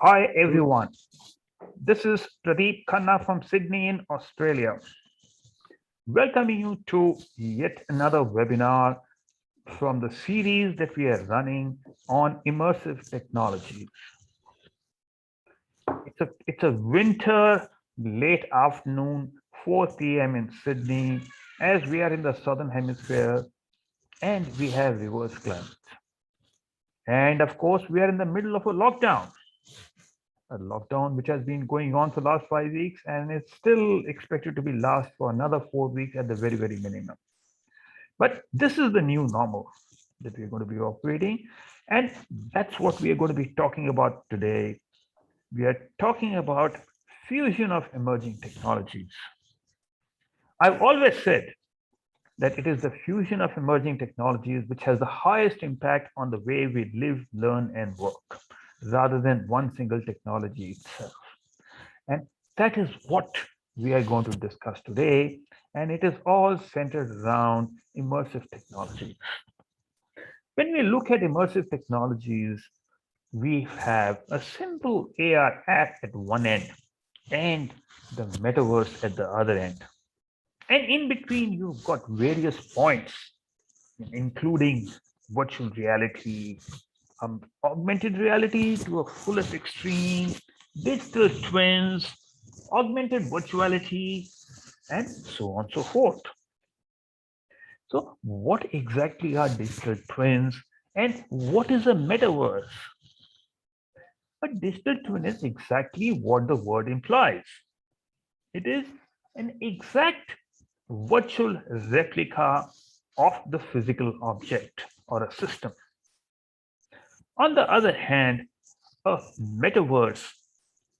Hi everyone, this is Pradeep Khanna from Sydney in Australia, welcoming you to yet another webinar from the series that we are running on immersive technologies. It's a winter late afternoon, 4 p.m. in Sydney, as we are in the southern hemisphere and we have reverse climate. And of course, we are in the middle of a lockdown which has been going on for the last 5 weeks and it's still expected to be last for another 4 weeks at the very minimum. But this is the new normal that we're going to be operating, and that's what we are going to be talking about today. We are talking about fusion of emerging technologies. I've always said that it is the fusion of emerging technologies which has the highest impact on the way we live, learn, and work, rather than one single technology itself. And that is what we are going to discuss today. And it is all centered around immersive technology. When we look at immersive technologies, we have a simple AR app at one end and the metaverse at the other end. And in between, you've got various points, including virtual reality, augmented reality to a fullest extreme, digital twins, augmented virtuality, and so on and so forth. So, what exactly are digital twins and what is a metaverse? A digital twin is exactly what the word implies. It is an exact virtual replica of the physical object or a system. On the other hand, a metaverse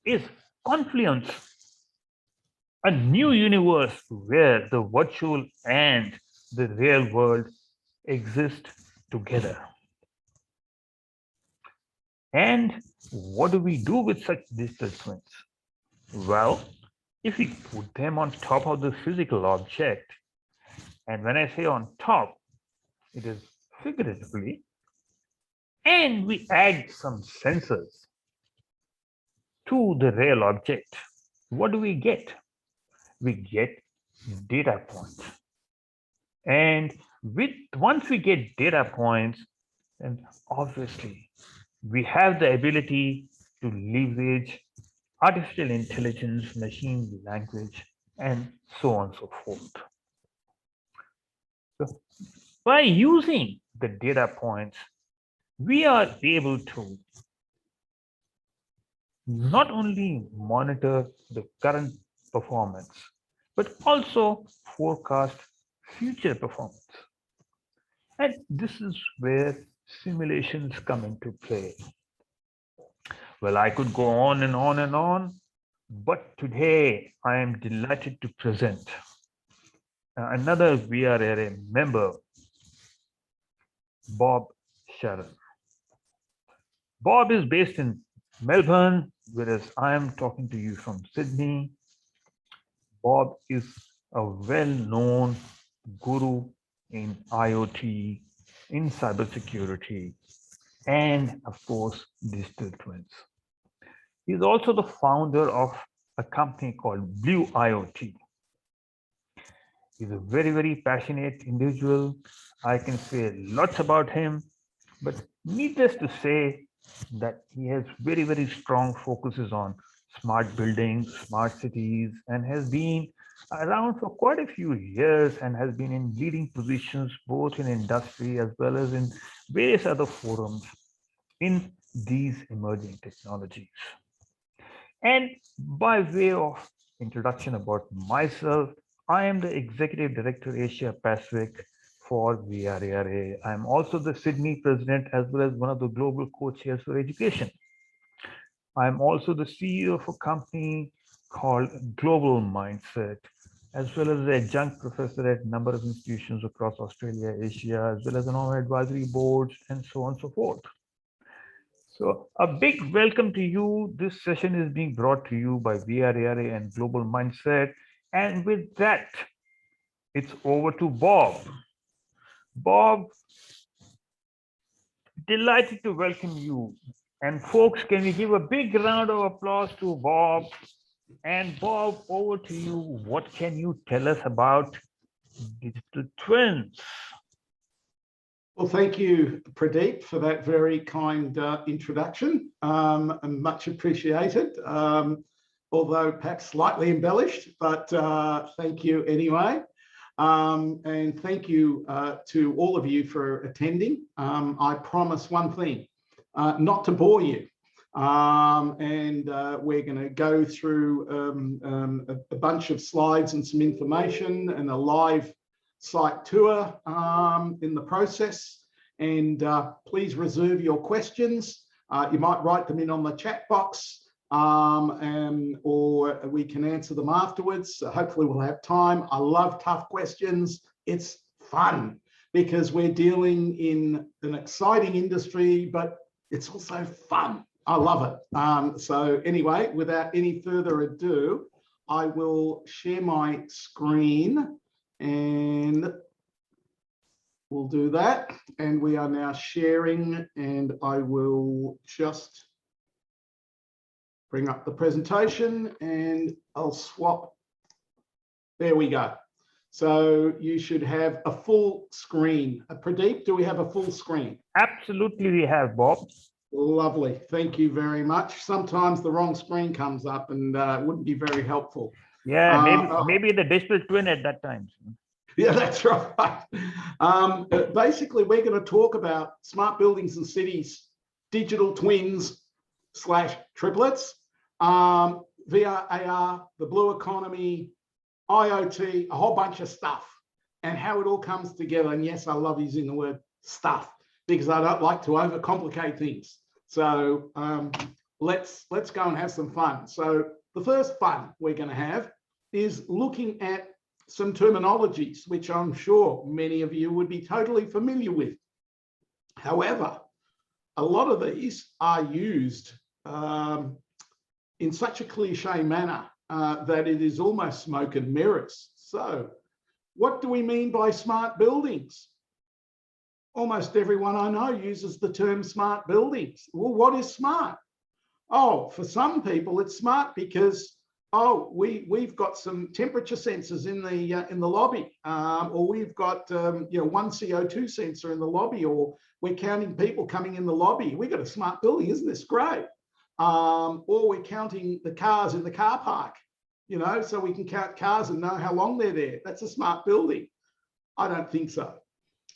is confluence, a new universe where the virtual and the real world exist together. And what do we do with such digital twins? Well, if we put them on top of the physical object, and when I say on top, it is figuratively, and we add some sensors to the real object, what do we get? We get data points. And once we get data points, then obviously we have the ability to leverage artificial intelligence, machine language, and so on and so forth. So by using the data points, we are able to not only monitor the current performance, but also forecast future performance. And this is where simulations come into play. Well, I could go on and on and on, but today I am delighted to present another VRRA member, Bob Sharon. Bob is based in Melbourne, whereas I am talking to you from Sydney. Bob is a well-known guru in IoT, in cybersecurity, and of course, digital twins. He's also the founder of a company called Blue IoT. He's a very passionate individual. I can say lots about him, but needless to say that he has very strong focuses on smart buildings, smart cities, and has been around for quite a few years and has been in leading positions both in industry as well as in various other forums in these emerging technologies. And by way of introduction about myself, I am the Executive Director Asia Pacific for VRARA. I'm also the Sydney President as well as one of the global co-chairs for education. I'm also the CEO of a company called Global Mindset, as well as an adjunct professor at a number of institutions across Australia, Asia, as well as on advisory boards, and so on and so forth. So a big welcome to you. This session is being brought to you by VRARA and Global Mindset. And with that, it's over to Bob. Bob, delighted to welcome you. And folks, can we give a big round of applause to Bob? And Bob, over to you. What can you tell us about digital twins? Well, thank you, Pradeep, for that very kind introduction, and much appreciated, although perhaps slightly embellished, but thank you anyway. And thank you to all of you for attending. I promise one thing, not to bore you. And we're going to go through a bunch of slides and some information and a live site tour in the process. And please reserve your questions. You might write them in on the chat box, or we can answer them afterwards. Hopefully we'll have time. I love tough questions. It's fun because we're dealing in an exciting industry, but it's also fun. I love it. So anyway, without any further ado, I will share my screen and we'll do that. And we are now sharing, and I will just bring up the presentation and I'll swap. There we go. So you should have a full screen. Pradeep, do we have a full screen? Absolutely, we have, Bob. Lovely. Thank you very much. Sometimes the wrong screen comes up and it wouldn't be very helpful. Yeah, maybe the digital twin at that time. Yeah, that's right. Basically, we're going to talk about smart buildings and cities, digital twins / triplets, VR, AR, the blue economy, IoT, a whole bunch of stuff, and how it all comes together. And yes, I love using the word stuff because I don't like to overcomplicate things. So let's go and have some fun. So the first fun we're going to have is looking at some terminologies, which I'm sure many of you would be totally familiar with. However, a lot of these are used in such a cliche manner that it is almost smoke and mirrors. So what do we mean by smart buildings? Almost everyone I know uses the term smart buildings. Well, what is smart? Oh, for some people, it's smart because we've got some temperature sensors in the lobby, or we've got one CO2 sensor in the lobby, or we're counting people coming in the lobby. We've got a smart building, isn't this great? Or we're counting the cars in the car park, so we can count cars and know how long they're there. That's a smart building. I don't think so.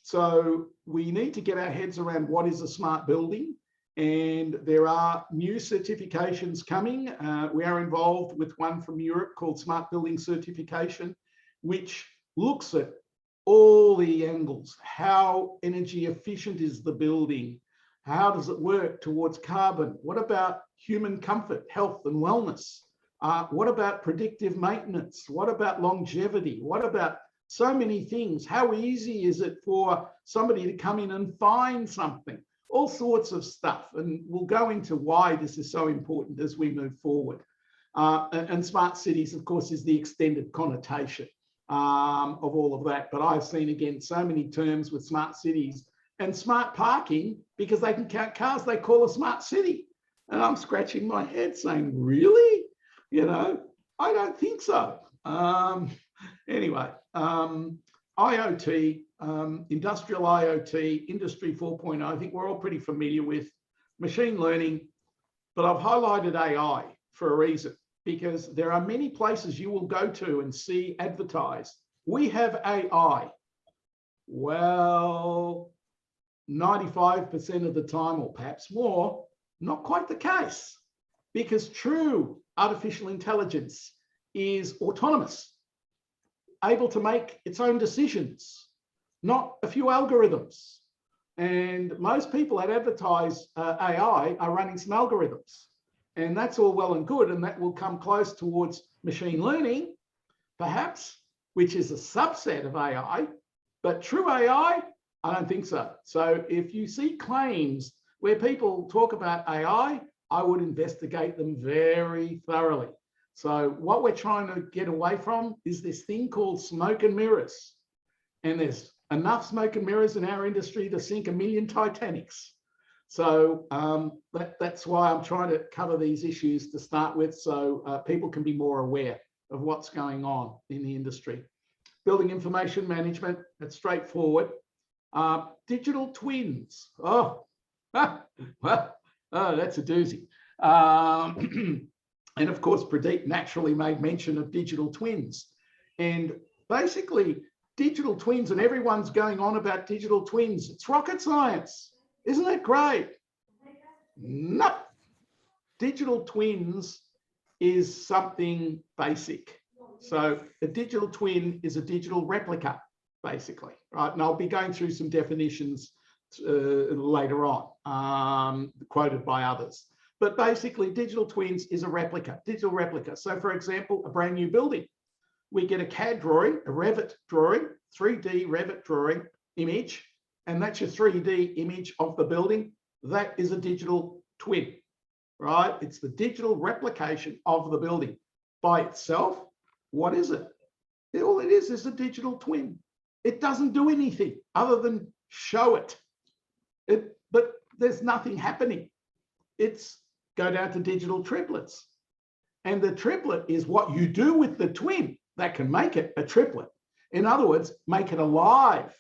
So we need to get our heads around what is a smart building. And there are new certifications coming. We are involved with one from Europe called Smart Building Certification, which looks at all the angles. How energy efficient is the building? How does it work towards carbon? What about human comfort, health and wellness? What about predictive maintenance? What about longevity? What about so many things? How easy is it for somebody to come in and find something? All sorts of stuff. And we'll go into why this is so important as we move forward. And smart cities, of course, is the extended connotation of all of that. But I've seen, again, so many terms with smart cities and smart parking, because they can count cars, they call a smart city. And I'm scratching my head saying, really? I don't think so. Anyway, IoT, industrial IoT, Industry 4.0, I think we're all pretty familiar with machine learning, but I've highlighted AI for a reason, because there are many places you will go to and see advertised, we have AI. Well, 95% of the time, or perhaps more, not quite the case, because true artificial intelligence is autonomous, able to make its own decisions, not a few algorithms. And most people that advertise AI are running some algorithms. And that's all well and good, and that will come close towards machine learning, perhaps, which is a subset of AI, but true AI, I don't think so. So if you see claims where people talk about AI, I would investigate them very thoroughly. So what we're trying to get away from is this thing called smoke and mirrors. And there's enough smoke and mirrors in our industry to sink 1 million Titanics. So that's why I'm trying to cover these issues to start with, so people can be more aware of what's going on in the industry. Building information management, that's straightforward. Digital twins. Oh, well, that's a doozy. And of course, Pradeep naturally made mention of digital twins. And basically, digital twins, and everyone's going on about digital twins. It's rocket science. Isn't it great? No. Digital twins is something basic. So a digital twin is a digital replica, basically, right? And I'll be going through some definitions later on, quoted by others. But basically, digital twins is a replica, digital replica. So for example, a brand new building, we get a CAD drawing, a Revit drawing, 3D Revit drawing image, and that's your 3D image of the building. That is a digital twin, right? It's the digital replication of the building. By itself, what is it? All it is a digital twin. It doesn't do anything other than show it. But there's nothing happening. It's go down to digital triplets. And the triplet is what you do with the twin that can make it a triplet. In other words, make it alive.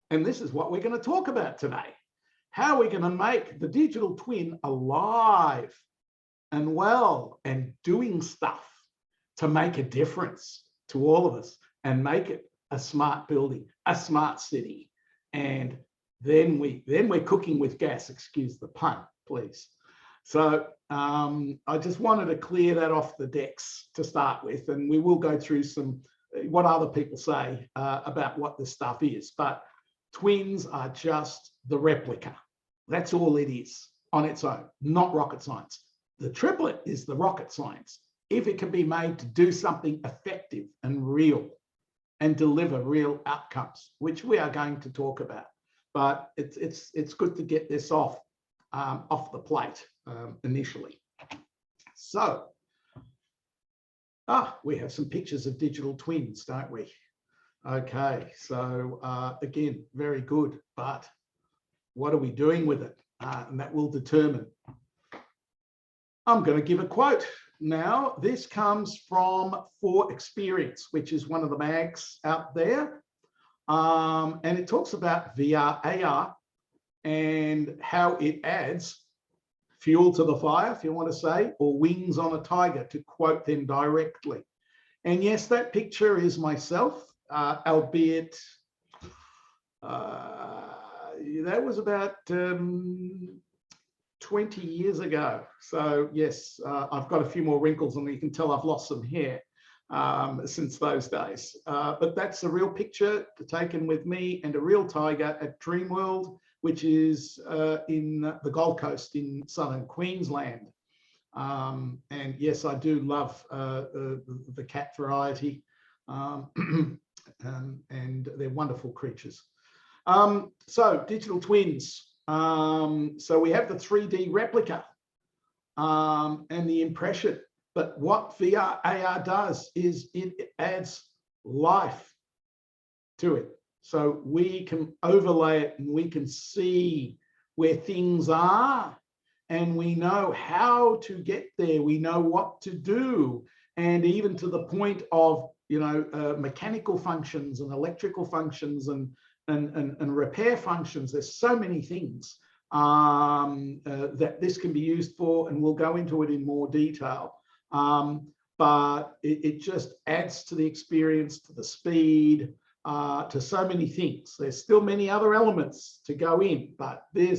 And this is what we're going to talk about today. How are we going to make the digital twin alive and well and doing stuff to make a difference to all of us and make it a smart building, a smart city. And then we're cooking with gas, excuse the pun, please. So I just wanted to clear that off the decks to start with, and we will go through some what other people say about what this stuff is. But twins are just the replica. That's all it is on its own, not rocket science. The triplet is the rocket science. If it can be made to do something effective and real and deliver real outcomes, which we are going to talk about. But it's good to get this off the plate initially. So, we have some pictures of digital twins, don't we? Okay, so again, very good, but what are we doing with it? And that will determine. I'm going to give a quote. Now, this comes from For Experience, which is one of the mags out there. And it talks about VR, AR, and how it adds fuel to the fire, if you want to say, or wings on a tiger, to quote them directly. And yes, that picture is myself, albeit that was about 20 years ago. So yes, I've got a few more wrinkles, and you can tell I've lost some hair since those days. But that's a real picture taken with me and a real tiger at Dreamworld, which is in the Gold Coast in southern Queensland. And yes, I do love the cat variety, and they're wonderful creatures. So digital twins. So we have the 3D replica and the impression, but what VR AR does is it adds life to it. So we can overlay it and we can see where things are, and we know how to get there. We know what to do, and even to the point of, you know, mechanical functions and electrical functions and repair functions. There's so many things that this can be used for, and we'll go into it in more detail. But it just adds to the experience, to the speed, to so many things. There's still many other elements to go in, but the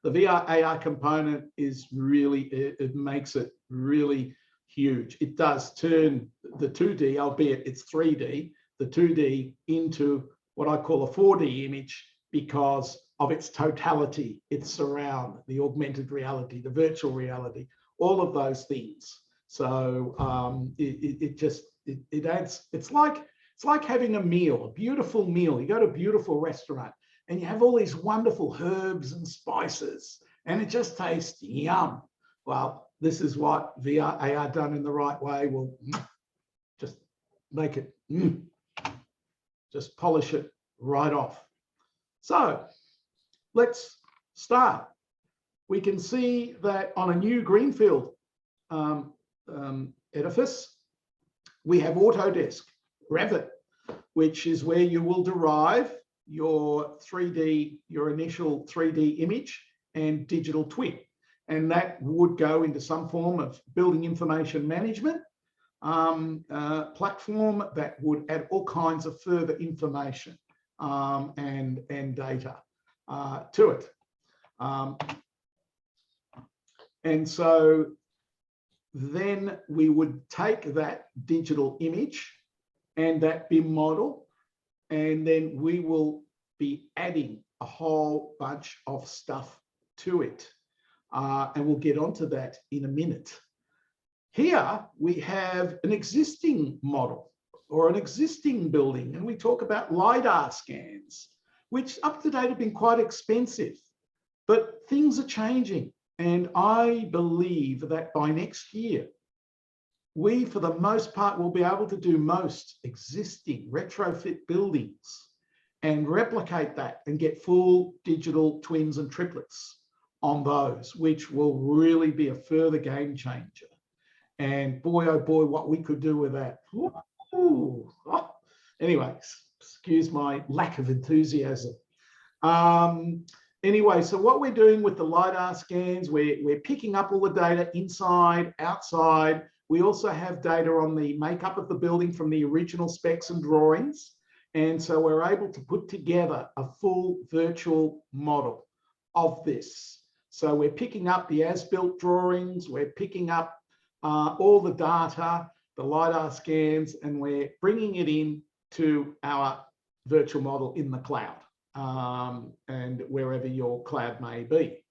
VR AR component is really, it makes it really huge. It does turn the 2D, albeit it's 3D, the 2D into what I call a 4D image because of its totality, its surround, the augmented reality, the virtual reality, all of those things. So it adds, it's like having a meal, a beautiful meal. You go to a beautiful restaurant and you have all these wonderful herbs and spices, and it just tastes yum. Well, this is what VR AR done in the right way will just make it, just polish it right off. So let's start. we can see that on a new greenfield edifice, we have Autodesk Revit, which is where you will derive your initial 3D image and digital twin. And that would go into some form of building information management platform that would add all kinds of further information and data to it. And so then we would take that digital image and that BIM model, and then we will be adding a whole bunch of stuff to it. And we'll get onto that in a minute. Here we have an existing model or an existing building, and we talk about LiDAR scans, which up to date have been quite expensive, but things are changing. And I believe that by next year, we, for the most part, will be able to do most existing retrofit buildings and replicate that and get full digital twins and triplets on those, which will really be a further game changer. And boy, oh boy, what we could do with that. Ooh. Oh. Anyway, excuse my lack of enthusiasm. Anyway, so what we're doing with the LiDAR scans, we're picking up all the data inside, outside. We also have data on the makeup of the building from the original specs and drawings. And so we're able to put together a full virtual model of this. So we're picking up the as-built drawings, we're picking up all the data, the LiDAR scans, and we're bringing it in to our virtual model in the cloud and wherever your cloud may be.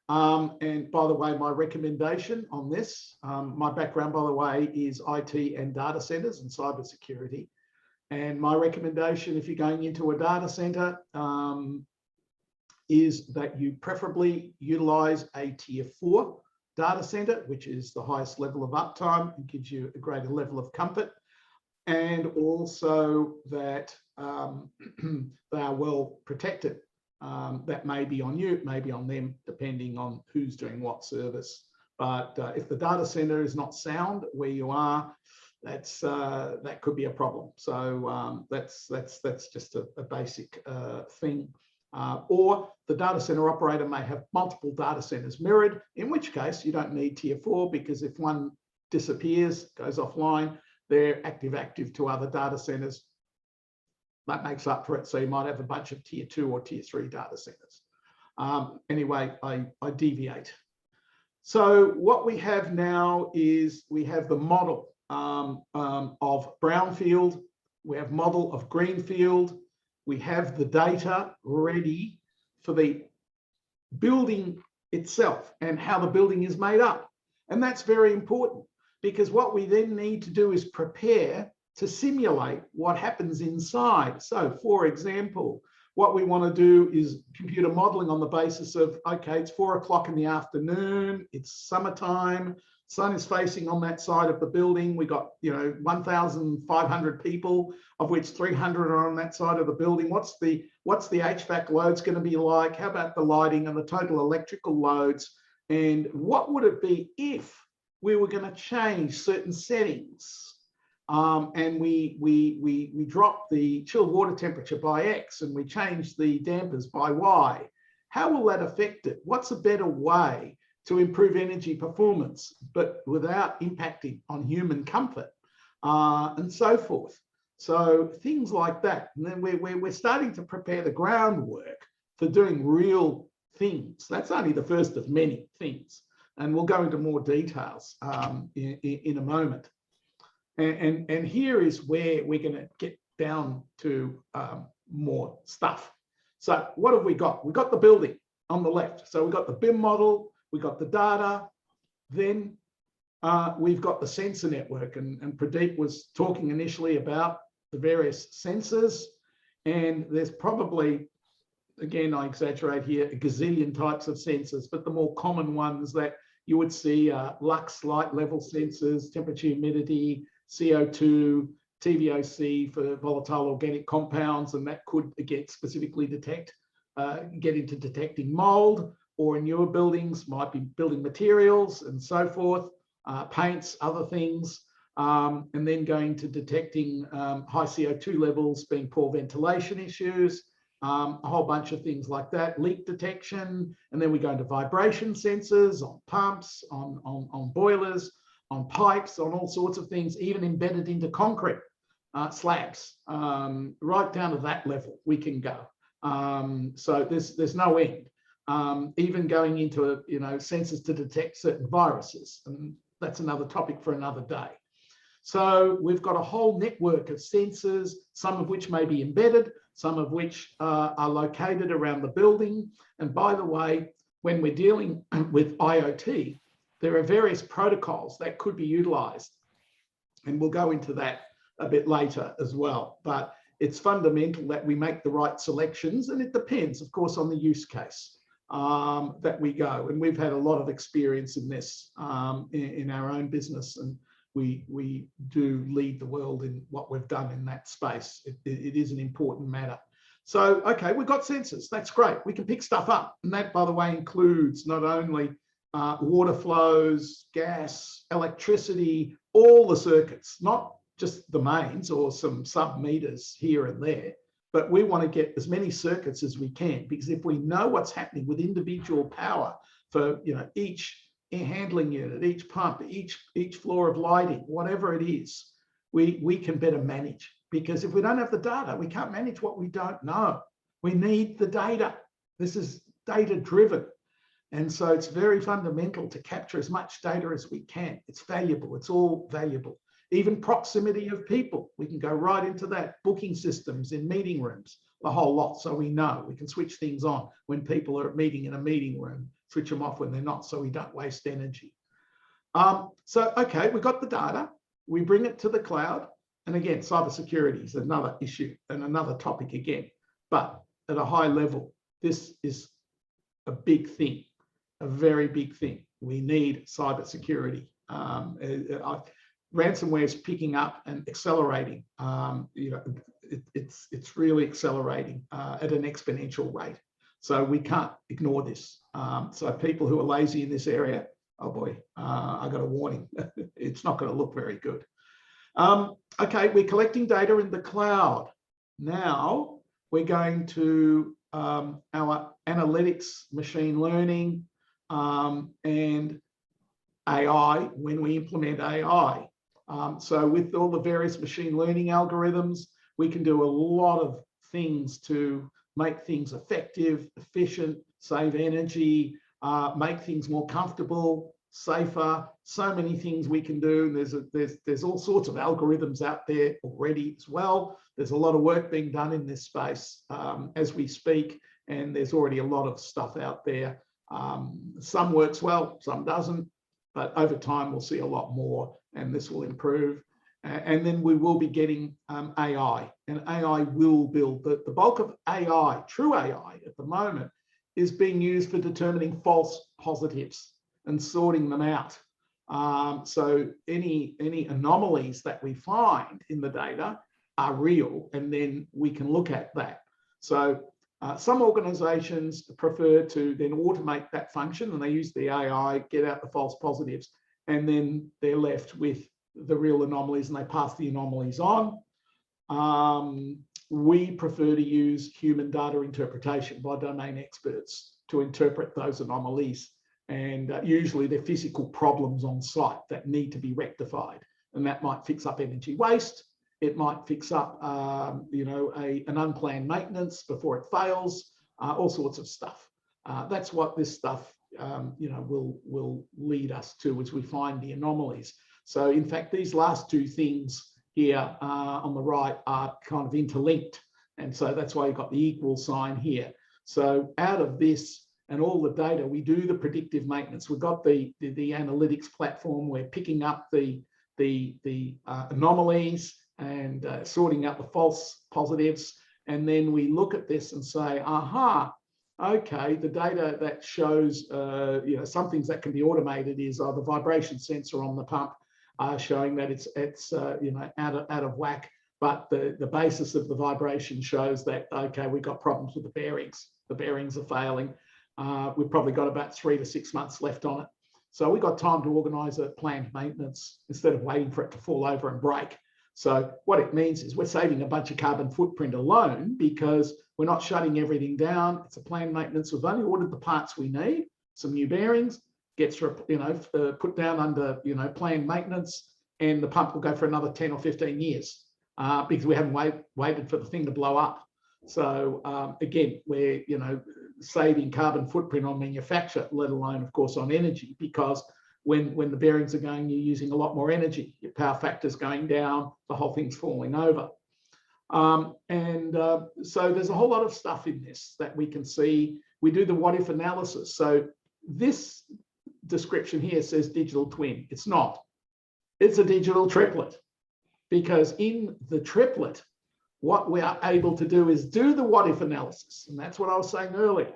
And by the way, my recommendation on this, my background, by the way, is IT and data centers and cybersecurity. And my recommendation, if you're going into a data center, is that you preferably utilize a tier 4 data center, which is the highest level of uptime and gives you a greater level of comfort. And also that they are well protected. That may be on you, maybe on them, depending on who's doing what service. But if the data center is not sound where you are, that could be a problem. So that's just a basic thing. Or the data center operator may have multiple data centers mirrored, in which case you don't need tier 4, because if one disappears, goes offline, they're active to other data centers. That makes up for it. So you might have a bunch of tier 2 or tier 3 data centers. Anyway, I deviate. So what we have now is we have the model of brownfield, we have model of greenfield, we have the data ready for the building itself and how the building is made up. And that's very important, because what we then need to do is prepare to simulate what happens inside. So for example, what we want to do is computer modeling on the basis of, okay, it's 4 o'clock in the afternoon, it's summertime, sun is facing on that side of the building. We got, 1,500 people, of which 300 are on that side of the building. What's the HVAC loads going to be like? How about the lighting and the total electrical loads? And what would it be if we were going to change certain settings? And we drop the chilled water temperature by X and we change the dampers by Y. How will that affect it? What's a better way to improve energy performance, but without impacting on human comfort, and so forth? So things like that. And then we're starting to prepare the groundwork for doing real things. That's only the first of many things. And we'll go into more details in a moment. And here is where we're going to get down to more stuff. So what have we got? We've got the building on the left. So we've got the BIM model, we've got the data, then we've got the sensor network. And Pradeep was talking initially about the various sensors. And there's probably, again, I exaggerate here, a gazillion types of sensors, but the more common ones that you would see are lux, light level sensors, temperature, humidity, CO2, TVOC for volatile organic compounds, and that could, again, specifically get into detecting mold, or in newer buildings, might be building materials and so forth, paints, other things, and then going to detecting high CO2 levels, being poor ventilation issues, a whole bunch of things like that, leak detection, and then we go into vibration sensors on pumps, on boilers, on pipes, on all sorts of things, even embedded into concrete slabs, right down to that level we can go. So there's no end. Even going into sensors to detect certain viruses, and that's another topic for another day. So we've got a whole network of sensors, some of which may be embedded, some of which are located around the building. And by the way, when we're dealing with IoT, there are various protocols that could be utilized. And we'll go into that a bit later as well. But it's fundamental that we make the right selections, and it depends, of course, on the use case that we go. And we've had a lot of experience in this in our own business, and we do lead the world in what we've done in that space. It is an important matter. So, okay, we've got sensors. That's great. We can pick stuff up. And that, by the way, includes not only water flows, gas, electricity, all the circuits, not just the mains or some sub-meters here and there, but we want to get as many circuits as we can, because if we know what's happening with individual power for each air handling unit, each pump, each floor of lighting, whatever it is, we can better manage. Because if we don't have the data, we can't manage what we don't know. We need the data. This is data driven. And so it's very fundamental to capture as much data as we can. It's valuable. It's all valuable. Even proximity of people, we can go right into that. Booking systems in meeting rooms, the whole lot. So we know we can switch things on when people are meeting in a meeting room, switch them off when they're not, so we don't waste energy. So, okay, we've got the data. We bring it to the cloud. And again, cybersecurity is another issue and another topic again. But at a high level, this is a big thing, a very big thing. We need cybersecurity. Ransomware is picking up and accelerating. It's really accelerating at an exponential rate. So we can't ignore this. So people who are lazy in this area, oh boy, I got a warning. It's not going to look very good. Okay, we're collecting data in the cloud. Now we're going to our analytics, machine learning, and AI when we implement AI. So with all the various machine learning algorithms, we can do a lot of things to make things effective, efficient, save energy, make things more comfortable, safer. So many things we can do. And there's all sorts of algorithms out there already as well. There's a lot of work being done in this space as we speak, and there's already a lot of stuff out there. Some works well, some doesn't, but over time we'll see a lot more, and this will improve. And then we will be getting AI, and AI will build. The bulk of AI, true AI at the moment, is being used for determining false positives and sorting them out. So any anomalies that we find in the data are real, and then we can look at that. So some organizations prefer to then automate that function, and they use the AI, get out the false positives, and then they're left with the real anomalies, and they pass the anomalies on. We prefer to use human data interpretation by domain experts to interpret those anomalies. And usually they're physical problems on site that need to be rectified. And that might fix up energy waste. It might fix up, an unplanned maintenance before it fails, all sorts of stuff. That's what this stuff, will lead us to as we find the anomalies. So in fact, these last two things here on the right are kind of interlinked. And so that's why you've got the equal sign here. So out of this and all the data, we do the predictive maintenance. We've got the analytics platform. We're picking up the anomalies and sorting out the false positives. And then we look at this and say, aha, okay, the data that shows, some things that can be automated is the vibration sensor on the pump showing that it's out of whack. But the basis of the vibration shows that, okay, we've got problems with the bearings. The bearings are failing. We've probably got about 3 to 6 months left on it. So we've got time to organise a planned maintenance instead of waiting for it to fall over and break. So what it means is we're saving a bunch of carbon footprint alone because we're not shutting everything down. It's a planned maintenance. We've only ordered the parts we need, some new bearings, gets put down under planned maintenance, and the pump will go for another 10 or 15 years because we haven't waited for the thing to blow up. So again, we're saving carbon footprint on manufacture, let alone, of course, on energy, because when the bearings are going, you're using a lot more energy. Your power factor's going down, the whole thing's falling over. So there's a whole lot of stuff in this that we can see. We do the what if analysis. So this description here says digital twin. It's not. It's a digital triplet, because in the triplet, what we are able to do is do the what if analysis. And that's what I was saying earlier.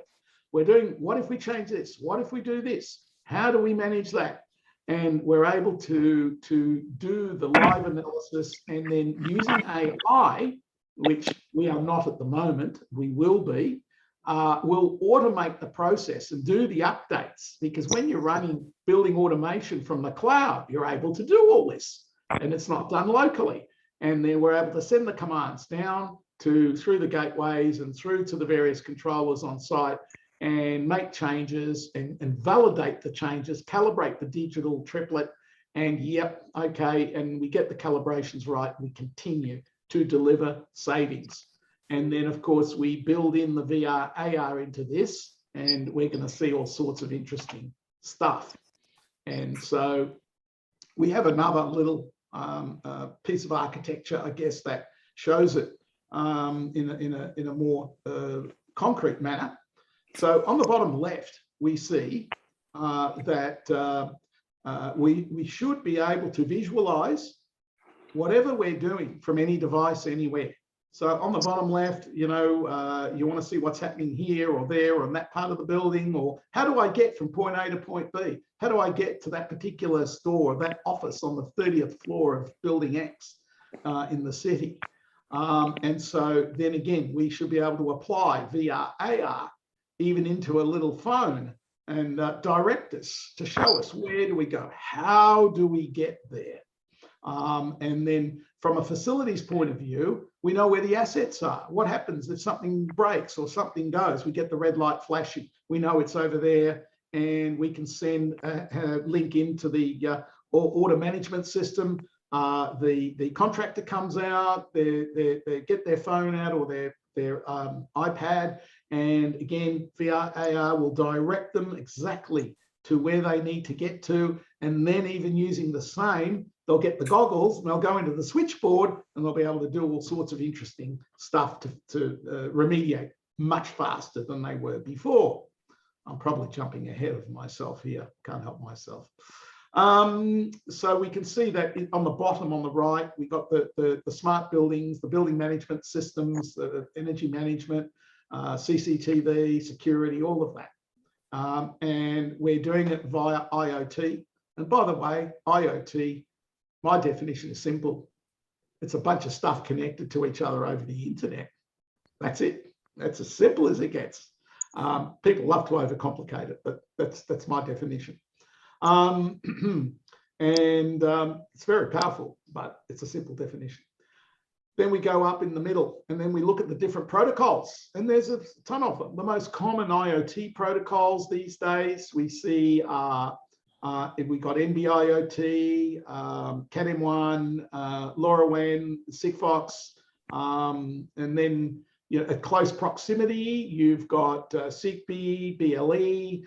We're doing, what if we change this? What if we do this? How do we manage that? And we're able to do the live analysis, and then using AI, which we are not at the moment, we will be, will automate the process and do the updates. Because when you're running building automation from the cloud, you're able to do all this, and it's not done locally. And then we're able to send the commands down through the gateways and through to the various controllers on site and make changes and validate the changes, calibrate the digital triplet, and yep, okay, and we get the calibrations right, we continue to deliver savings. And then, of course, we build in the VR, AR into this, and we're going to see all sorts of interesting stuff. And so we have another little piece of architecture, I guess, that shows it in a more concrete manner. So on the bottom left, we see that we should be able to visualize whatever we're doing from any device anywhere. So on the bottom left, you want to see what's happening here or there or in that part of the building, or how do I get from point A to point B? How do I get to that particular store, that office on the 30th floor of building X in the city? And so then again, we should be able to apply VR, AR, even into a little phone and direct us to show us where do we go? How do we get there? And then from a facilities point of view, we know where the assets are. What happens if something breaks or something goes? We get the red light flashing. We know it's over there, and we can send a link into the order management system. The contractor comes out, they get their phone out or their iPad, and again, VR AR will direct them exactly to where they need to get to. And then even using the same, they'll get the goggles and they'll go into the switchboard and they'll be able to do all sorts of interesting stuff to remediate much faster than they were before. I'm probably jumping ahead of myself here, can't help myself. So we can see that on the bottom on the right, we got the smart buildings, the building management systems, the energy management, CCTV, security, all of that. And we're doing it via IoT. And by the way, IoT, my definition is simple. It's a bunch of stuff connected to each other over the internet. That's it. That's as simple as it gets. People love to overcomplicate it, but that's my definition. It's very powerful, but it's a simple definition. Then we go up in the middle and then we look at the different protocols, and there's a ton of them. The most common IoT protocols these days we see are we got NB-IoT, Cat-M1, LoRawan, Sigfox, and then at close proximity you've got Zigbee, BLE,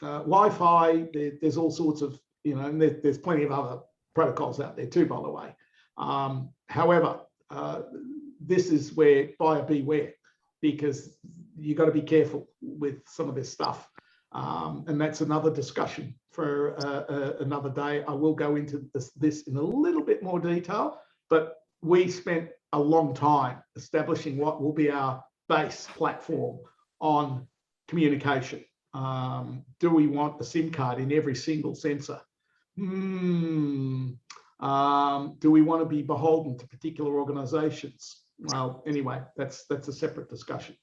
Wi-Fi. There's all sorts of and there's plenty of other protocols out there too, by the way. However, this is where buyer beware, because you've got to be careful with some of this stuff. And that's another discussion for another day. I will go into this in a little bit more detail, but we spent a long time establishing what will be our base platform on communication. Do we want a SIM card in every single sensor? Do we want to be beholden to particular organizations? Well, anyway, that's a separate discussion.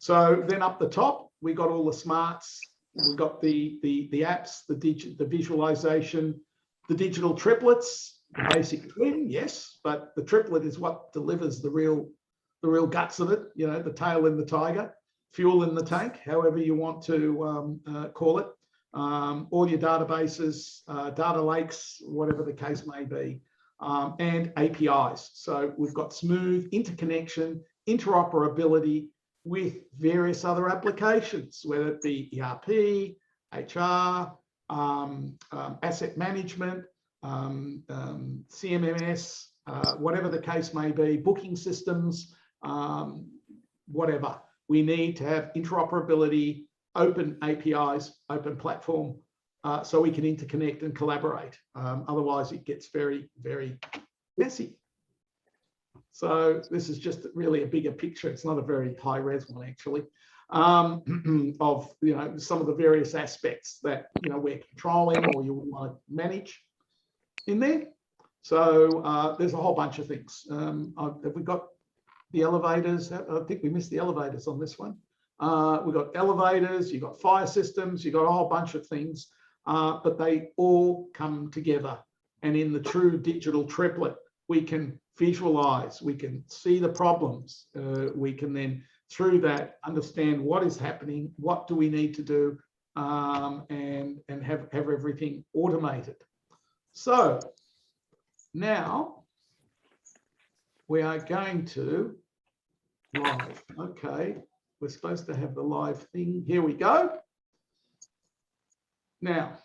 So then up the top, we got all the smarts, we got the apps, the visualization, the digital triplets, the basic twin, yes, but the triplet is what delivers the real guts of it, you know, the tail in the tiger, fuel in the tank, however you want to call it. All your databases, data lakes, whatever the case may be, and APIs. So we've got smooth interconnection, interoperability with various other applications, whether it be ERP, HR, asset management, CMMS, whatever the case may be, booking systems, whatever. We need to have interoperability, open APIs, open platform, so we can interconnect and collaborate. Otherwise, it gets very, very messy. So this is just really a bigger picture. It's not a very high res one, actually, of, you know, some of the various aspects that, you know, we're controlling or you want to manage in there. So there's a whole bunch of things. Have we got the elevators? I think we missed the elevators on this one. We've got elevators, you've got fire systems, you've got a whole bunch of things, but they all come together. And in the true digital triplet, we can visualize, we can see the problems, we can then, through that, understand what is happening, what do we need to do, and have everything automated. So now we are going to live. Okay, we're supposed to have the live thing. Here we go. Now,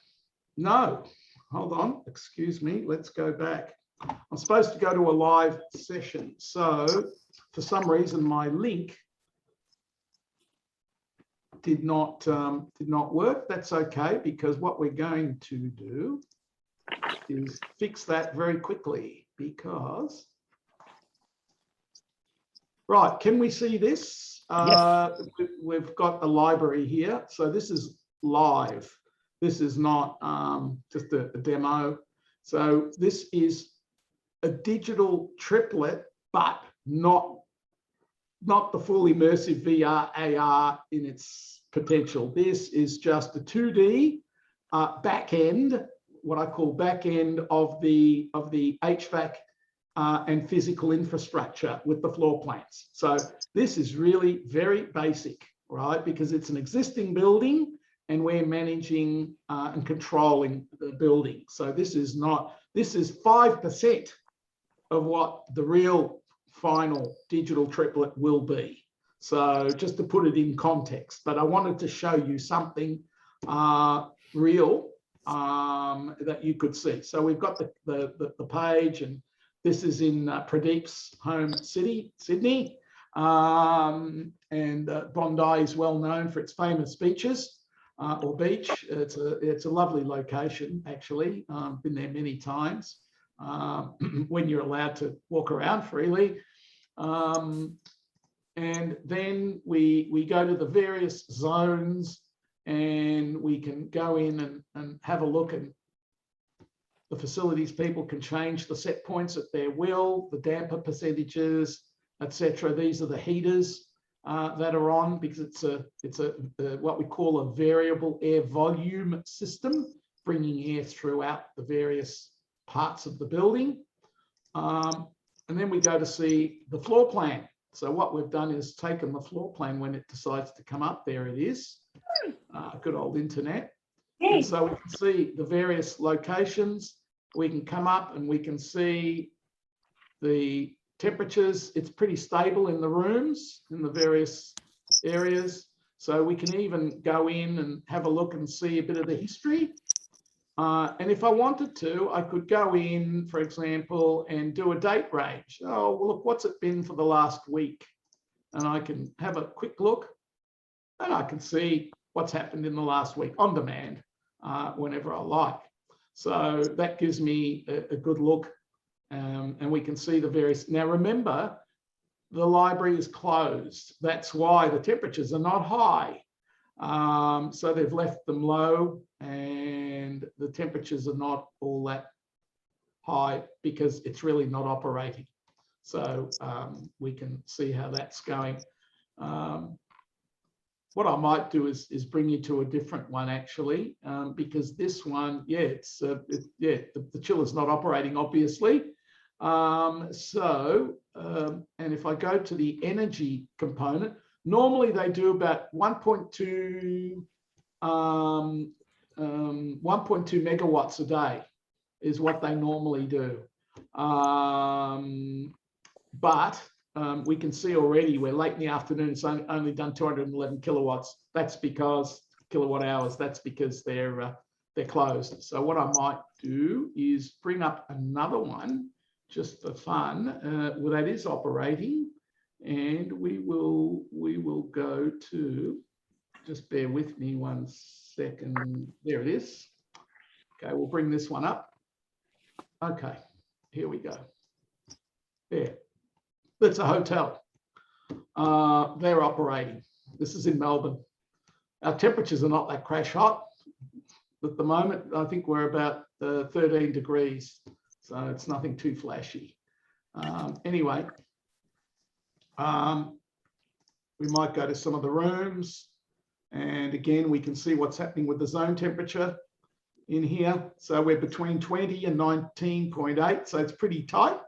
no, hold on, excuse me, let's go back. I'm supposed to go to a live session. So for some reason, my link did not work. That's okay, because what we're going to do is fix that very quickly, because, right, can we see this? Yes. We've got a library here. So this is live. This is not just a demo. So this is a digital triplet, but not the full immersive VR, AR in its potential. This is just a 2D back end, what I call back end of the HVAC and physical infrastructure with the floor plans. So this is really very basic, right? Because it's an existing building and we're managing and controlling the building. So this is 5% of what the real final digital triplet will be. So just to put it in context, but I wanted to show you something real that you could see. So we've got the page, and this is in Pradeep's home city, Sydney. And Bondi is well known for its famous beaches or beach. It's a lovely location, actually. Been there many times when you're allowed to walk around freely. And then we go to the various zones, and we can go in and have a look, and the facilities people can change the set points at their will, the damper percentages, etc. These are the heaters that are on, because it's a what we call a variable air volume system, bringing air throughout the various parts of the building. And then we go to see the floor plan. So what we've done is taken the floor plan when it decides to come up. There it is. Good old internet. And so we can see the various locations. We can come up and we can see the temperatures. It's pretty stable in the rooms, in the various areas. So we can even go in and have a look and see a bit of the history. And if I wanted to, I could go in, for example, and do a date range. Oh, well, look, what's it been for the last week? And I can have a quick look, and I can see what's happened in the last week on demand whenever I like. So that gives me a good look, and we can see the various. Now, remember, the library is closed. That's why the temperatures are not high. So they've left them low, and the temperatures are not all that high because it's really not operating. So we can see how that's going. what I might do is bring you to a different one actually, because this one, yeah, the chiller's not operating obviously. And if I go to the energy component, normally they do about 1.2 megawatts a day is what they normally do. But we can see already we're late in the afternoon, it's only done 211 kilowatts. That's because kilowatt hours, that's because they're closed. So what I might do is bring up another one just for fun, that is operating, and we will go to, just bear with me 1 second. There it is. Okay, we'll bring this one up. Okay, here we go. There. That's a hotel. They're operating. This is in Melbourne. Our temperatures are not that crash hot at the moment. I think we're about 13 degrees, so it's nothing too flashy. Anyway, we might go to some of the rooms, and again, we can see what's happening with the zone temperature in here. So we're between 20 and 19.8, so it's pretty tight.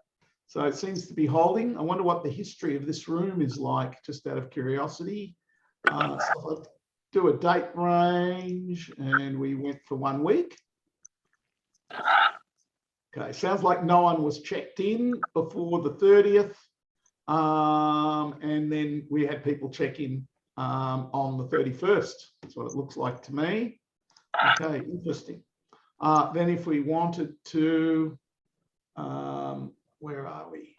So it seems to be holding. I wonder what the history of this room is like, just out of curiosity. So if I do a date range, and we went for 1 week. Okay, sounds like no one was checked in before the 30th. And then we had people check in on the 31st. That's what it looks like to me. Okay, interesting. Then if we wanted to, where are we?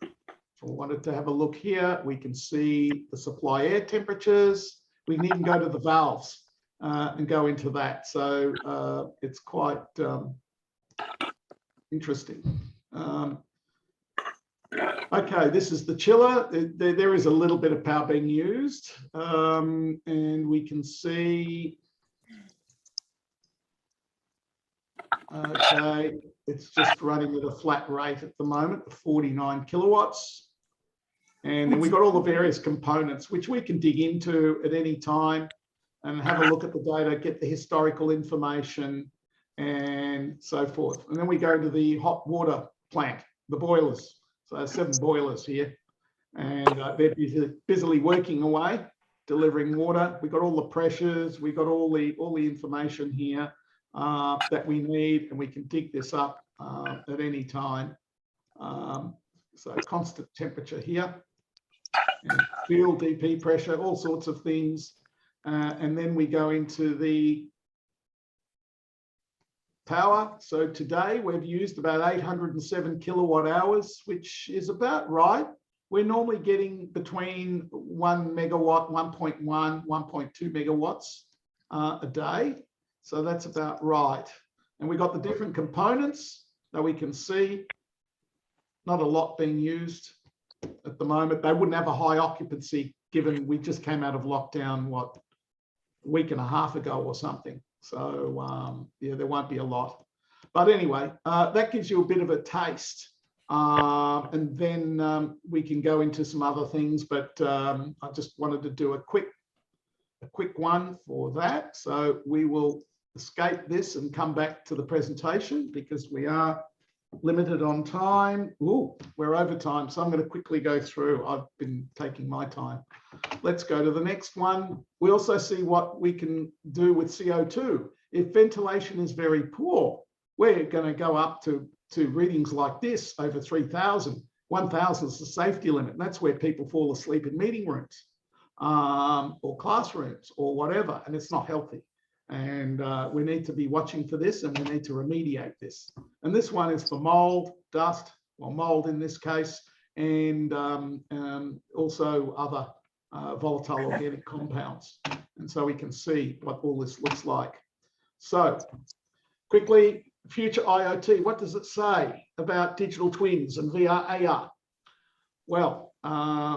If we wanted to have a look here, we can see the supply air temperatures. We can even go to the valves and go into that. So it's quite interesting. Okay, this is the chiller. There is a little bit of power being used, and we can see, okay, it's just running at a flat rate at the moment, 49 kilowatts. And then we've got all the various components, which we can dig into at any time and have a look at the data, get the historical information and so forth. And then we go to the hot water plant, the boilers. So 7 boilers here, and they're busily working away, delivering water. We've got all the pressures, we've got all the information here that we need, and we can dig this up at any time. So constant temperature here, and field DP pressure, all sorts of things. And then we go into the power. So today we've used about 807 kilowatt hours, which is about right. We're normally getting between 1 megawatt, 1.1, 1.2 megawatts a day. So that's about right. And we've got the different components that we can see. Not a lot being used at the moment. They wouldn't have a high occupancy given we just came out of lockdown, what, a week and a half ago or something. So yeah, there won't be a lot. But anyway, that gives you a bit of a taste. And then we can go into some other things, but I just wanted to do a quick one for that. So we will escape this and come back to the presentation because we are limited on time. Ooh, we're over time, so I'm going to quickly go through. I've been taking my time. Let's go to the next one. We also see what we can do with CO2. If ventilation is very poor, we're going to go up to readings like this over 3,000. 1,000 is the safety limit. And that's where people fall asleep in meeting rooms or classrooms or whatever, and it's not healthy. And we need to be watching for this, and we need to remediate this. And this one is for mold, dust, well, mold in this case, and also other volatile organic compounds. And so we can see what all this looks like. So quickly, future IoT, what does it say about digital twins and VR, AR? Well,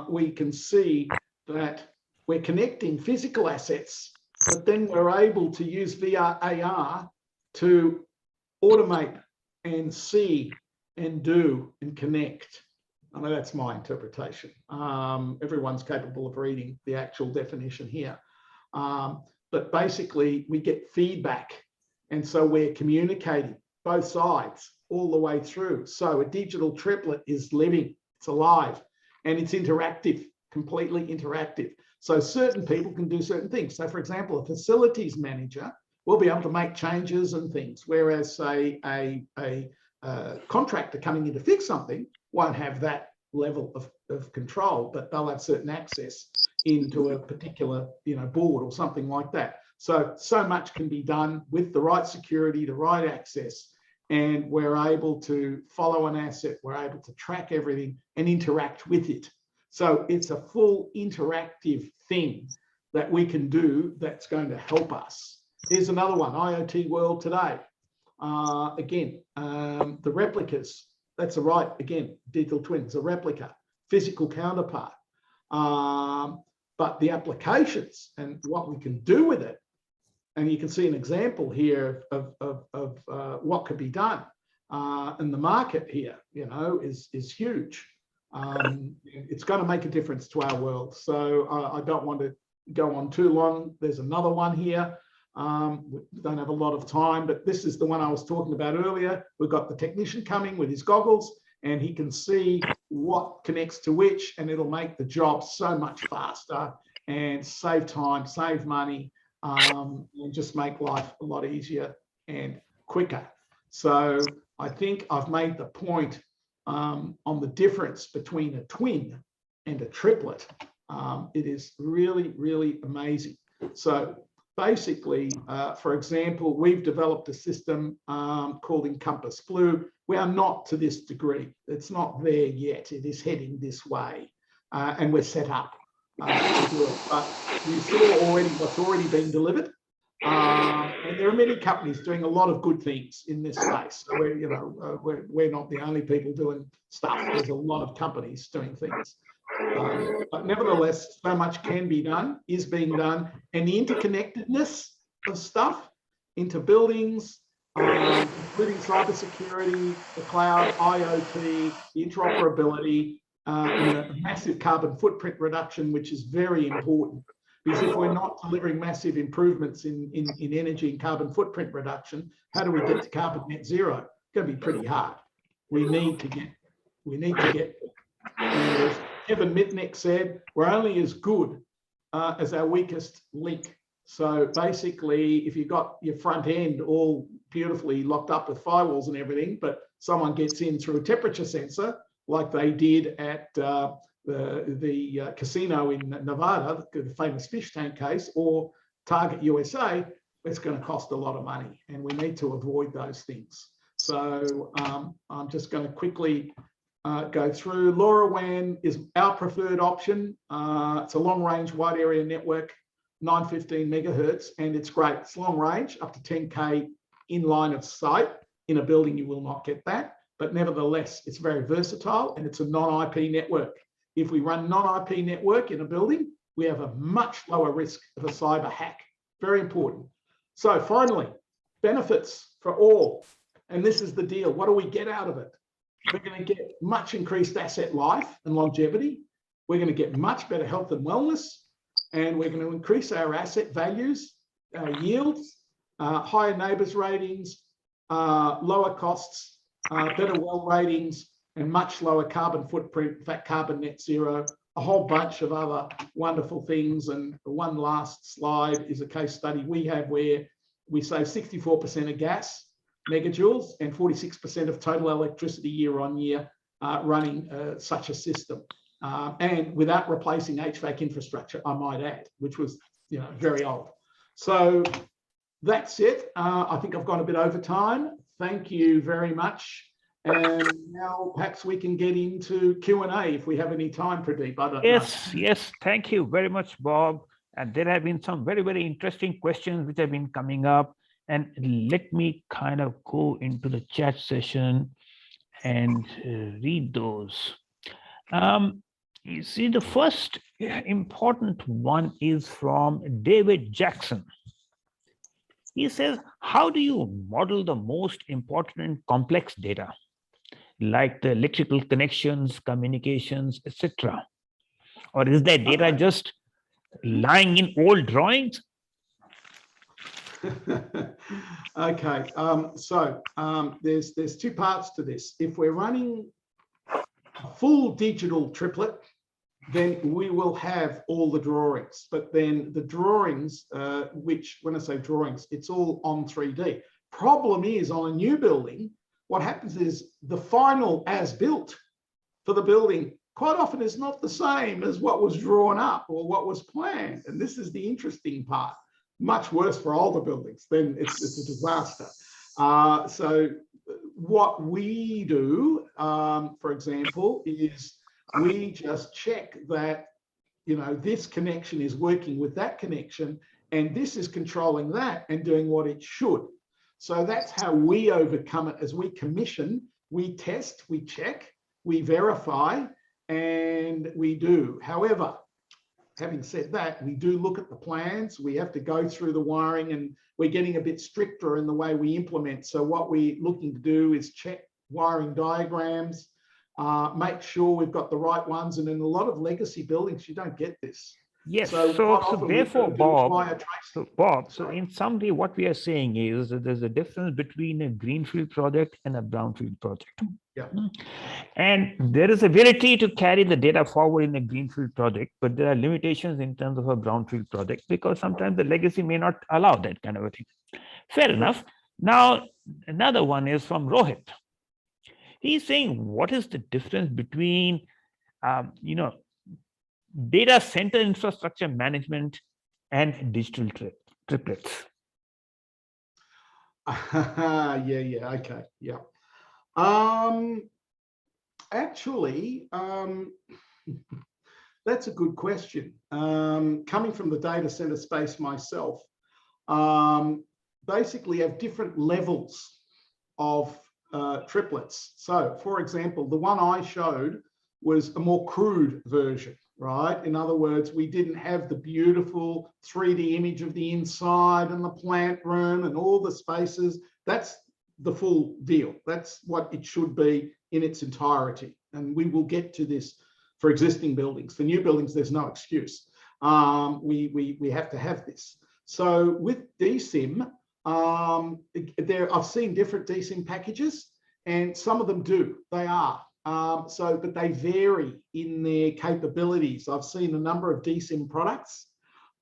we can see that we're connecting physical assets, but then we're able to use VR, AR to automate and see and do and connect. I know that's my interpretation. Everyone's capable of reading the actual definition here. But basically, we get feedback. And so we're communicating both sides all the way through. So a digital triplet is living, it's alive, and it's interactive, completely interactive. So certain people can do certain things. So for example, a facilities manager will be able to make changes and things, whereas say a contractor coming in to fix something won't have that level of control, but they'll have certain access into a particular board or something like that. So much can be done with the right security, the right access, and we're able to follow an asset, we're able to track everything and interact with it. So it's a full interactive thing that we can do that's going to help us. Here's another one, IoT world today. Again, the replicas, that's a right, again, digital twins, a replica, physical counterpart. But the applications and what we can do with it, and you can see an example here of what could be done. And the market here, is huge. It's going to make a difference to our world. So I don't want to go on too long. There's another one here. We don't have a lot of time, but this is the one I was talking about earlier. We've got the technician coming with his goggles, and he can see what connects to which, and it'll make the job so much faster and save time, save money, and just make life a lot easier and quicker. So I think I've made the point on the difference between a twin and a triplet. It is really, really amazing. So basically, for example, we've developed a system called Encompass Blue. We are not to this degree. It's not there yet. It is heading this way, and we're set up to do it. But you saw already what's already been delivered. And there are many companies doing a lot of good things in this space. So we're not the only people doing stuff. There's a lot of companies doing things. But nevertheless, so much can be done, is being done, and the interconnectedness of stuff into buildings, including cybersecurity, the cloud, IoT, the interoperability, and the massive carbon footprint reduction, which is very important. Because if we're not delivering massive improvements in energy and carbon footprint reduction, how do we get to carbon net zero? It's going to be pretty hard. We need to get. And as Kevin Mitnick said, we're only as good as our weakest link. So basically, if you've got your front end all beautifully locked up with firewalls and everything, but someone gets in through a temperature sensor, like they did at the casino in Nevada, the famous fish tank case, or Target USA, it's going to cost a lot of money, and we need to avoid those things. So I'm just going to quickly go through. LoRawan is our preferred option. It's a long-range wide area network, 915 megahertz, and it's great. It's long range, up to 10K in line of sight. In a building, you will not get that, but nevertheless, it's very versatile, and it's a non-IP network. If we run non-IP network in a building, we have a much lower risk of a cyber hack. Very important. So finally, benefits for all. And this is the deal. What do we get out of it? We're going to get much increased asset life and longevity. We're going to get much better health and wellness. And we're going to increase our asset values, our yields, higher neighbours ratings, lower costs, better well ratings, and much lower carbon footprint, in fact, carbon net zero, a whole bunch of other wonderful things. And one last slide is a case study we have where we save 64% of gas megajoules and 46% of total electricity year on year running such a system. And without replacing HVAC infrastructure, I might add, which was very old. So that's it. I think I've gone a bit over time. Thank you very much. And now perhaps we can get into Q&A if we have any time, Pradeep. I don't know. Yes. Thank you very much, Bob. And there have been some very, very interesting questions which have been coming up. And let me kind of go into the chat session and read those. You see, the first important one is from David Jackson. He says, how do you model the most important and complex data? like the electrical connections, communications, etc.? Or is that data just lying in old drawings? Okay, there's two parts to this. If we're running a full digital triplet, then we will have all the drawings. But then the drawings, which when I say drawings, it's all on 3D. Problem is, on a new building, what happens is the final as built for the building quite often is not the same as what was drawn up or what was planned. And this is the interesting part. Much worse for older buildings, then it's a disaster. So what we do, for example, is we just check that, you know, this connection is working with that connection, and this is controlling that and doing what it should. So that's how we overcome it. As we commission, we test, we check, we verify, and we do. However, having said that, we do look at the plans. We have to go through the wiring, and we're getting a bit stricter in the way we implement. So what we're looking to do is check wiring diagrams, make sure we've got the right ones. And in a lot of legacy buildings, you don't get this. Yes, so therefore, Bob, so in summary, what we are saying is that there's a difference between a greenfield project and a brownfield project. Yeah. And there is ability to carry the data forward in a greenfield project, but there are limitations in terms of a brownfield project because sometimes the legacy may not allow that kind of a thing. Fair enough. Now, another one is from Rohit. He's saying, what is the difference between, data center infrastructure management and digital triplets? Okay, yeah. Actually, that's a good question. Coming from the data center space myself, basically have different levels of triplets. So, for example, the one I showed was a more crude version, right? In other words, we didn't have the beautiful 3D image of the inside and the plant room and all the spaces. That's the full deal. That's what it should be in its entirety. And we will get to this for existing buildings. For new buildings, there's no excuse. We have to have this. So with DSIM, I've seen different DSIM packages, and some of them do. They are. But they vary in their capabilities. I've seen a number of DSIM products,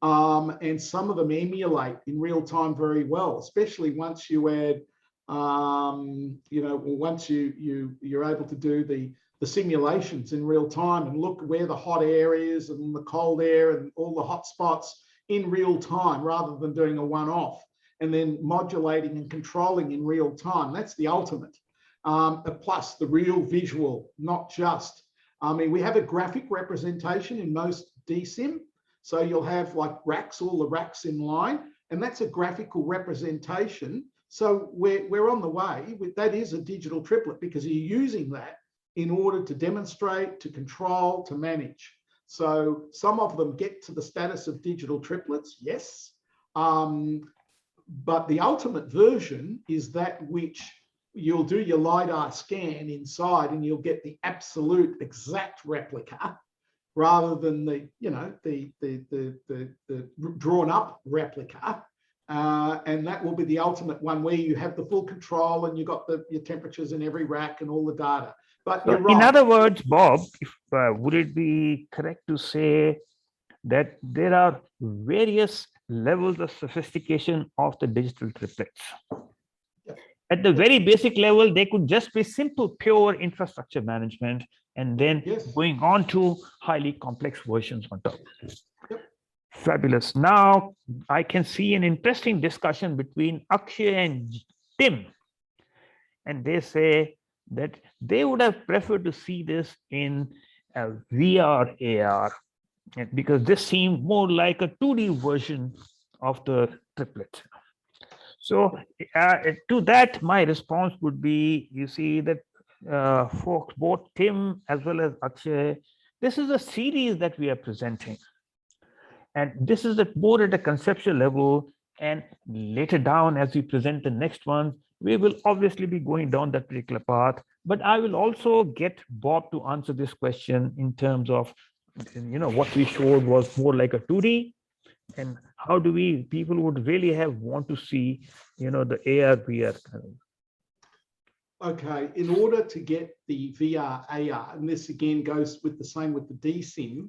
and some of them emulate in real time very well, especially once you add, once you're able to do the simulations in real time and look where the hot air is and the cold air and all the hot spots in real time, rather than doing a one-off, and then modulating and controlling in real time. That's the ultimate. Plus the real visual, not just, we have a graphic representation in most DSIM. So you'll have like racks, all the racks in line, and that's a graphical representation. So we're on the way. That is a digital triplet because you're using that in order to demonstrate, to control, to manage. So some of them get to the status of digital triplets, yes. But the ultimate version is that which you'll do your LiDAR scan inside and you'll get the absolute exact replica rather than the drawn up replica. And that will be the ultimate one where you have the full control and you've got your temperatures in every rack and all the data. But you're right. In other words, Bob, would it be correct to say that there are various levels of sophistication of the digital triplets? At the very basic level, they could just be simple, pure infrastructure management, and then going on to highly complex versions on top. Fabulous. Now, I can see an interesting discussion between Akshay and Tim. And they say that they would have preferred to see this in VR, AR, because this seemed more like a 2D version of the triplet. So to that, my response would be, you see that folks, both Tim as well as Akshay, this is a series that we are presenting. And this is more at a conceptual level, and later down as we present the next one, We will obviously be going down that particular path, but I will also get Bob to answer this question in terms of, what we showed was more like a 2D, and how do we, people would really want to see, the AR, VR kind of. Okay, in order to get the VR, AR, and this again goes with the same with the DSIM,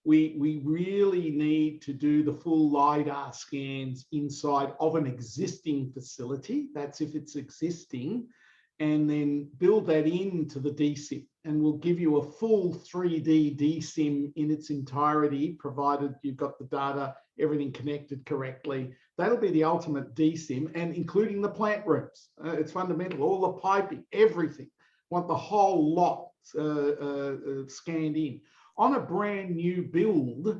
we really need to do the full LiDAR scans inside of an existing facility. That's if it's existing, and then build that into the DSIM, and we'll give you a full 3D DSIM in its entirety, provided you've got the data, everything connected correctly. That'll be the ultimate DSIM, and including the plant rooms. It's fundamental, all the piping, everything. Want the whole lot scanned in. On a brand new build,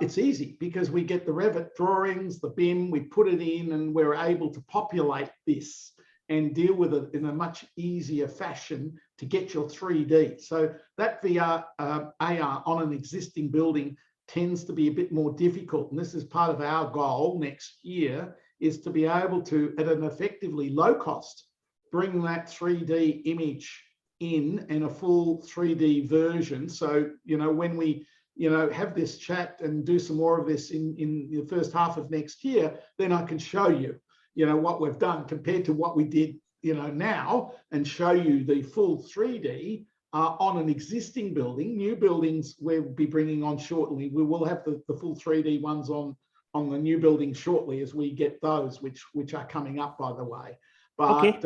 it's easy because we get the Revit drawings, the BIM, we put it in, and we're able to populate this and deal with it in a much easier fashion to get your 3D. So that VR AR on an existing building tends to be a bit more difficult. And this is part of our goal next year, is to be able to, at an effectively low cost, bring that 3D image in a full 3D version. So, when we, have this chat and do some more of this in the first half of next year, then I can show you, what we've done compared to what we did, now, and show you the full 3D on an existing building. New buildings we'll be bringing on shortly. We will have the full 3D ones on the new buildings shortly as we get those, which are coming up, by the way. But okay.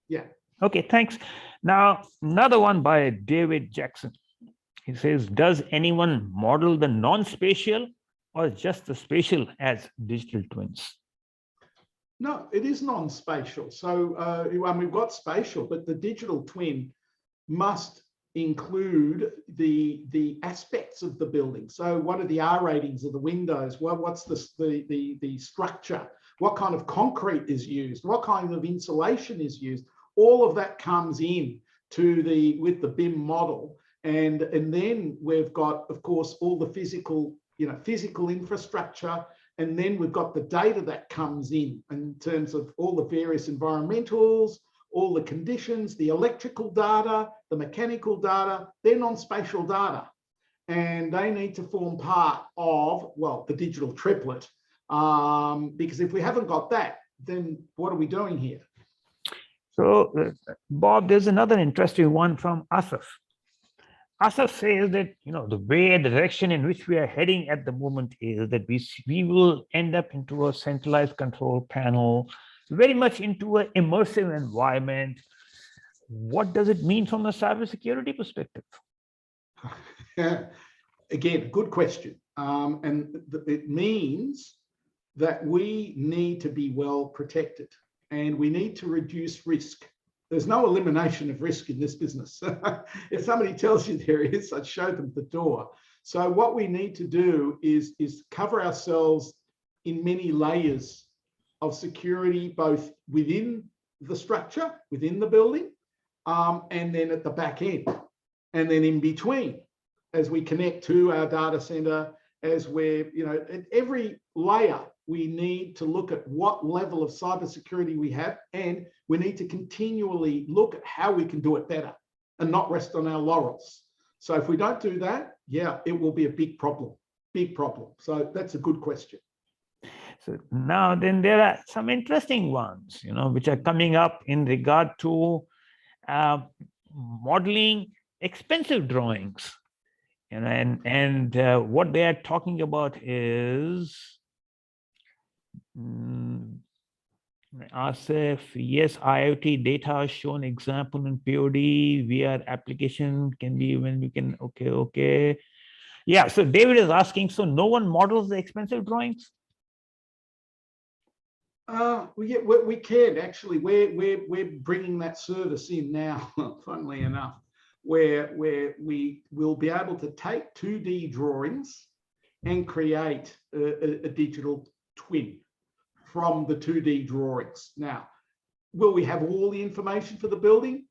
Yeah. Okay, thanks. Now, another one by David Jackson. He says, does anyone model the non-spatial or just the spatial as digital twins? No, it is non-spatial. So we've got spatial, but the digital twin must include the aspects of the building. So what are the R ratings of the windows? What's the structure? What kind of concrete is used? What kind of insulation is used? All of that comes in with the BIM model. And then we've got, of course, all the physical infrastructure. And then we've got the data that comes in terms of all the various environmentals, all the conditions, the electrical data, the mechanical data. They're non-spatial data, and they need to form part of, well, the digital triplet. Because if we haven't got that, then what are we doing here? So, Bob, there's another interesting one from Asaf. Asaf says that, the direction in which we are heading at the moment is that we will end up into a centralized control panel, very much into an immersive environment. What does it mean from a cybersecurity perspective? Again, good question. And it means that we need to be well protected, and we need to reduce risk. There's no elimination of risk in this business. If somebody tells you there is, I'd show them the door. So what we need to do is cover ourselves in many layers of security, both within the structure, within the building, and then at the back end, and then in between, as we connect to our data center, as we're, at every layer, we need to look at what level of cybersecurity we have, and we need to continually look at how we can do it better and not rest on our laurels. So if we don't do that, yeah, it will be a big problem, big problem. So that's a good question. So now then there are some interesting ones, which are coming up in regard to modeling expensive drawings. And what they are talking about is, Asif, yes, IoT data shown example in POD, VR application can be when we can, okay. Yeah, so David is asking, so no one models the expensive drawings? We can actually. We're bringing that service in now, funnily enough, where we will be able to take 2D drawings and create a digital twin from the 2D drawings. Now, will we have all the information for the building?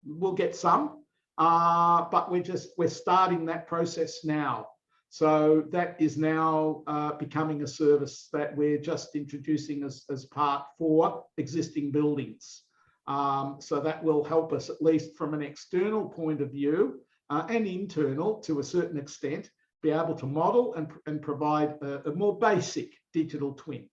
We'll get some, but we're starting that process now. So that is now becoming a service that we're just introducing as part for existing buildings. So that will help us, at least from an external point of view and internal to a certain extent, be able to model and provide a more basic digital twin.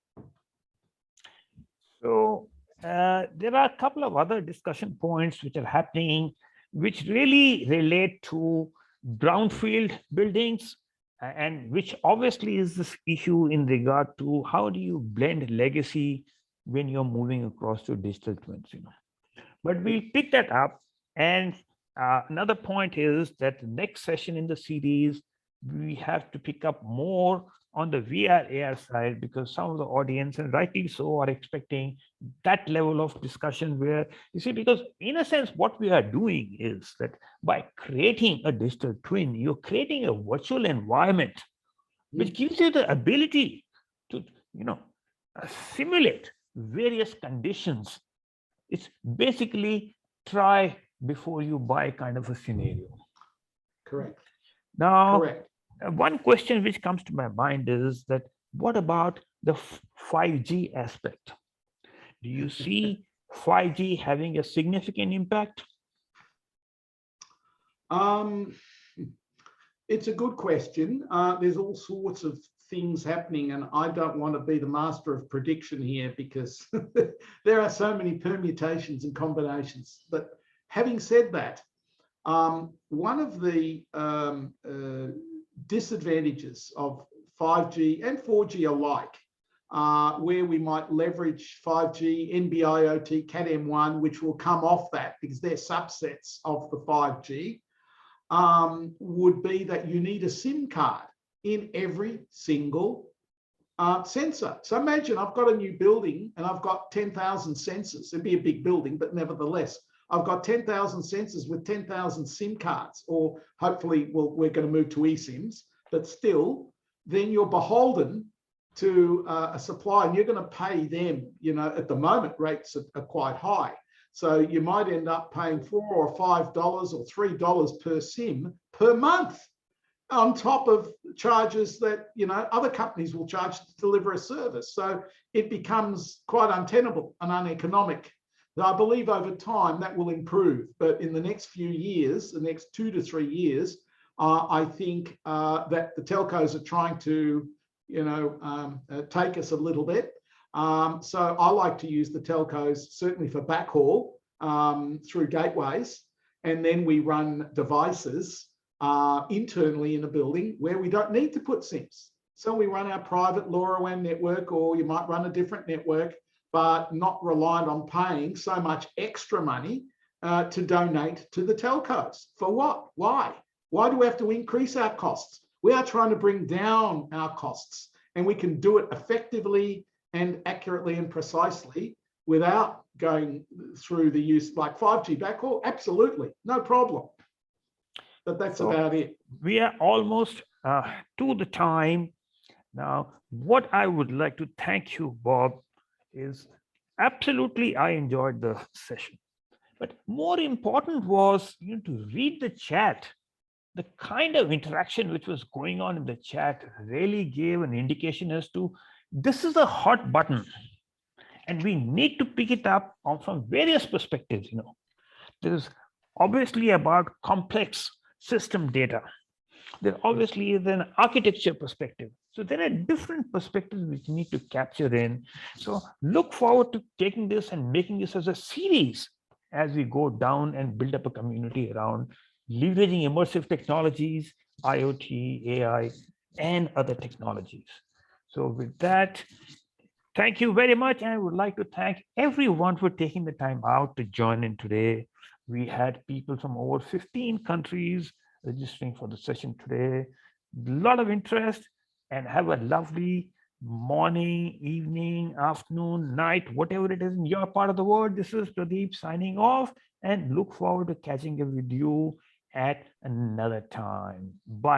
So there are a couple of other discussion points which are happening, which really relate to brownfield buildings, and which obviously is this issue in regard to how do you blend legacy when you're moving across to digital twins, But we'll pick that up. And another point is that the next session in the series, we have to pick up more on the VR AR side, because some of the audience, and rightly so, are expecting that level of discussion where, you see, because in a sense, what we are doing is that by creating a digital twin, you're creating a virtual environment, which gives you the ability to, simulate various conditions. It's basically try before you buy kind of a scenario. Correct. Now, Correct. One question which comes to my mind is that what about the 5G aspect? Do you see 5G having a significant impact? It's a good question. There's all sorts of things happening, and I don't want to be the master of prediction here because there are so many permutations and combinations. But having said that, one of the disadvantages of 5G and 4G alike, where we might leverage 5G, NB-IoT, Cat-M1, which will come off that because they're subsets of the 5G, would be that you need a SIM card in every single sensor. So imagine I've got a new building and I've got 10,000 sensors. It'd be a big building, but nevertheless, I've got 10,000 sensors with 10,000 SIM cards, or hopefully, well, we're going to move to eSIMs, but still, then you're beholden to a supplier, and you're going to pay them, at the moment, rates are quite high. So you might end up paying $4 or $5 or $3 per SIM per month, on top of charges that other companies will charge to deliver a service. So it becomes quite untenable and uneconomic. I believe over time that will improve, but in the next few years, the next 2 to 3 years, I think that the telcos are trying to, take us a little bit. So I like to use the telcos certainly for backhaul through gateways, and then we run devices internally in a building where we don't need to put SIMs. So we run our private LoRawan network, or you might run a different network, but not reliant on paying so much extra money to donate to the telcos. For what? Why? Why do we have to increase our costs? We are trying to bring down our costs, and we can do it effectively and accurately and precisely without going through the use like 5G backhaul. Absolutely, no problem. But that's about it. We are almost to the time. Now, what I would like to thank you, Bob, is absolutely I enjoyed the session. But more important was to read the chat. The kind of interaction which was going on in the chat really gave an indication as to this is a hot button, and we need to pick it up from various perspectives. There is obviously about complex system data. There obviously is an architecture perspective. So there are different perspectives which you need to capture in. So look forward to taking this and making this as a series as we go down and build up a community around leveraging immersive technologies, IoT, AI, and other technologies. So with that, thank you very much. And I would like to thank everyone for taking the time out to join in today. We had people from over 15 countries registering for the session today. A lot of interest, and have a lovely morning, evening, afternoon, night, whatever it is in your part of the world. This is Pradeep signing off, and look forward to catching up with you at another time. Bye.